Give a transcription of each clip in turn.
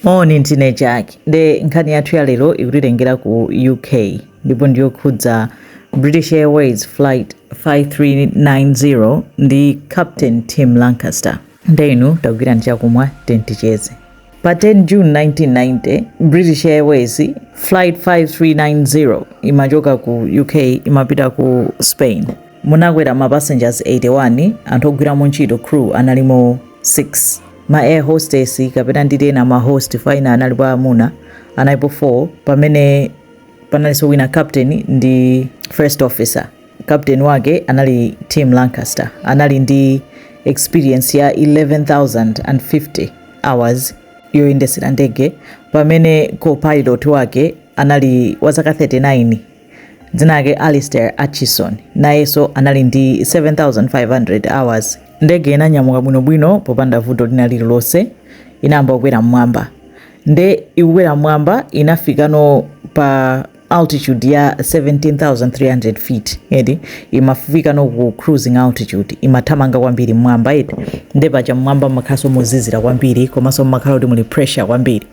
Morning teenage yake de nkhani yathu ya lero ikutitengera ku UK ndipo ndiyokhudza British Airways flight 5390 ndi Captain Tim Lancaster. Ndenu tagwira nchakumwa tenticheze. Pa 10 June 1990, British Airways flight 5390 imachoka ku UK imapita ku Spain. Munakwera ma passengers 81, anthu ogwiramo ntchito crew analimo 6. Ma air hostess kapena nditena ma host faina analipo amuna analipo 4 pamene panaliso wina captain ndi first officer. Captain wake anali Tim Lancaster, anali ndi experience ya 11,050 hours yoyendesera ndege, pamene co-pilot wake anali wazaka 39 dzina lake Alistair Atchison, nayeso anali ndi 7,500 hours. Ndege inanyamuka bwinobwino popanda vuto lina lililonse, inayamba kukwera mmwamba. Nde ikukwera mmwamba inafikano pa altitude ya 17,300 feet. Edi imafika no ku cruising altitude, imathamanga kwambiri mmwamba edi. Nde pacha mmwamba makhaso mozizira kwambiri komanso makhala kuti muli pressure kwambiri.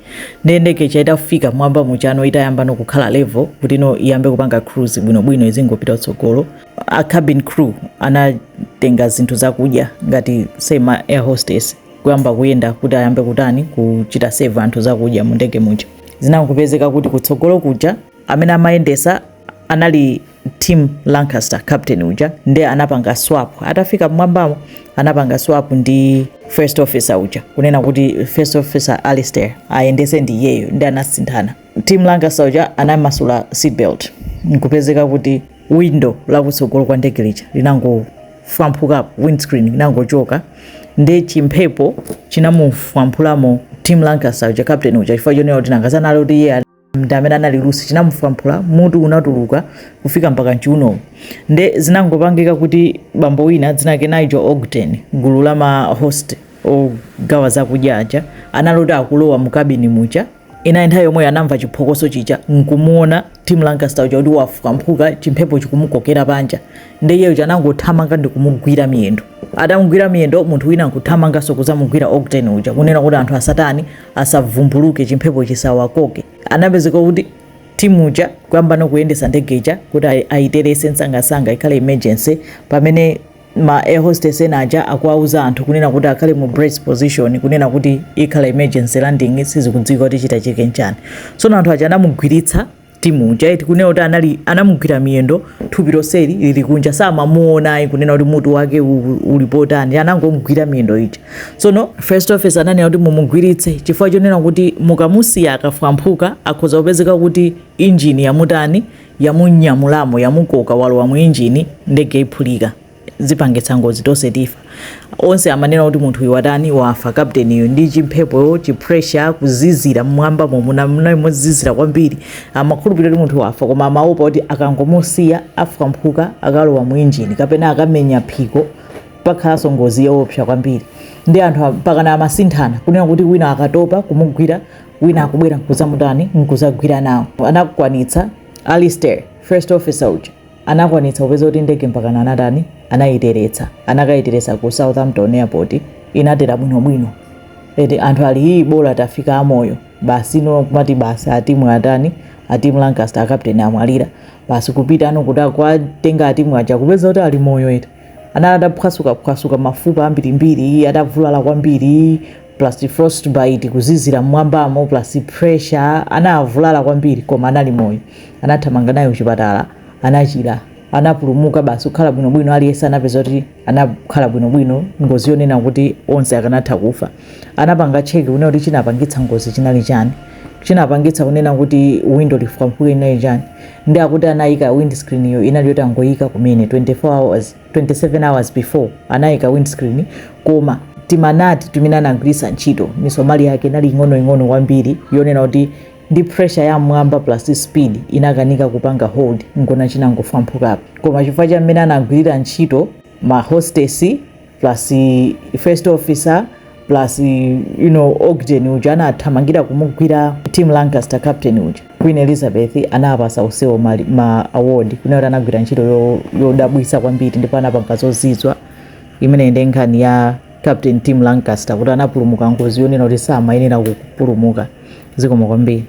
Nde ndege chaita kufika mmwamba muchano itayamba no kukhala level kuti no iyambe kupanga cruise bwinobwino izingopita utsogolo. A cabin crew anatenga zinthu zakudya ngati sema air hostess kuyamba kuyenda kuti ayambe kutani kuchita save anthu zakudya mu ndege muja. Zinakupezeka kuti kutsogolo kuja amene amayendesa anali Tim Lancaster, captain uja, nde anapanga swap. Atafika mmwambamo anapanga swap ndi first officer uja, kunena kuti first officer Alistair ayendese ndi yeyo, nde anasinthana. Tim Lancaster uja anamasula seatbelt. Nkupezeka kuti window la kutsogolo kwa ndege lija linangofwamphukapo, windscreen inangochoka, nde chimphepo chinamufwamphulamo Tim Lancaster uja, captain uja, chifukwa chonena kuti nangazanalo kuti iye ndamene anali lusi chinamufwamphula, mutu unatuluka kufika mpaka mchiuno. Nde zinangopangika kuti bambo wina dzina lake Nigel Ogden, gulu la ma host ogawa zakudya aja, analoti akulowa mu cabin muja. Ina nthawi yomwe anamva chiphokoso chija, nkumuona Tim Lancaster uja kuti wafwamphuka, chimphepo chikumukokera panja. Nde iye uja anangothamanga ndi kumugwira miyendo. Atamugwira miyendo, munthu wina nkuthamanga so kuzamugwira Ogden uja, kunena kuti anthu asatani asavumbuluke, chimphepo chisawakoke. Anapezeka kuti Tim uja kuyamba no kuyendesa ndege ija kuti aiterese msangasanga ikhale emergency, pamene ma air hostess enaja akuauza anthu kunena kuti akhale mu brace position, kunena kuti ikhala emergency landing sizikudziwika kuti chita chike nchani. So anthu aja anamugwiritsa Tim uja iti kunena kuti anamugwira miyendo, thupi lonseli lili kunja, samamuona kunena kuti mutu wake ulipotani, anangomugwira miyendo ija. So first officer ananena kuti mumugwiritse chifukwa chonena kuti mukamusiya akafwamphuka akhoza kupezeka kuti engine yamutani yamunyamulamo, yamukoka walowa mu engine, ndege iphulika, zipangitsa ngozi tonse tifa. Onse amanena kuti munthu uyu watani wafa, captain uyu, ndi chimphepo chi pressure kuzizira mmwamba momuna mozizira kwambiri, amakhulupirira kuti munthu wafa, koma amaopa kuti akangomusiya afwamphuka akalowa mu engine kapena akamenya phiko pakhalanso ngozi yoopsa kwambiri. Ndi anthu pakana amasinthana kunena kuti wina akatopa kumugwira, wina akubwera nkuzamutani nkuzagwira nawo. Anakwanitsa Alistair, first officer uja, anakwanitsa kupeza kuti ndege mpakana anatani anayiteretsa, anakaiteretsa ku Southampton airport, inatera bwinobwino. Eti anthu ali hii bola tafika amoyo, basi no kumati basi atimu atani, atimu Lancaster captain amwalira, basi kupita ano kuti akwatenga atimu aja kupeza kuti ali moyo eti. Anadaphwasuka mafupa ambirimbiri, adavulala kwambiri, plus frostbite kuzizira mmwambamo, plus pressure, anavulala kwambiri koma anali moyo. Anathamanga naye kuchipatala, anachira, anapulumuka, basi kukhala bwinobwino, aliyense anapeza kuti anakhala bwinobwino, ngozi yonena kuti onse akanatha kufa. Anapanga cheki kunena kuti chinapangitsa ngozi chinali chani, chinapangitsa kunena kuti window lifwamphuke inali chani. Ndi akuti anayika windscreen iyo inali yoti angoyika kumene 27 hours before anayika windscreen, koma timanati tumene anagwiritsa ntchito misomali yake inali ing'ono kwambiri, yonena kuti ndi pressure ya mwamba plus speed inakanika kupanga hold ngona chinangofwamphukapo. Koma chifukwa cha mmene anagwirira ntchito ma hostess plus first officer plus Ogden uja anathamangira kumugwira Tim Lancaster captain uja, Queen Elizabeth anapasa usewo ma award kunena kuti anagwira ntchito yodabwitsa kwambiri, ndipo anapanga zozizwa imene ndi nkhani ya Captain Tim Lancaster kuti anapulumuka ngozi yonena kuti samayenera kupulumuka. Zikomo kwambiri.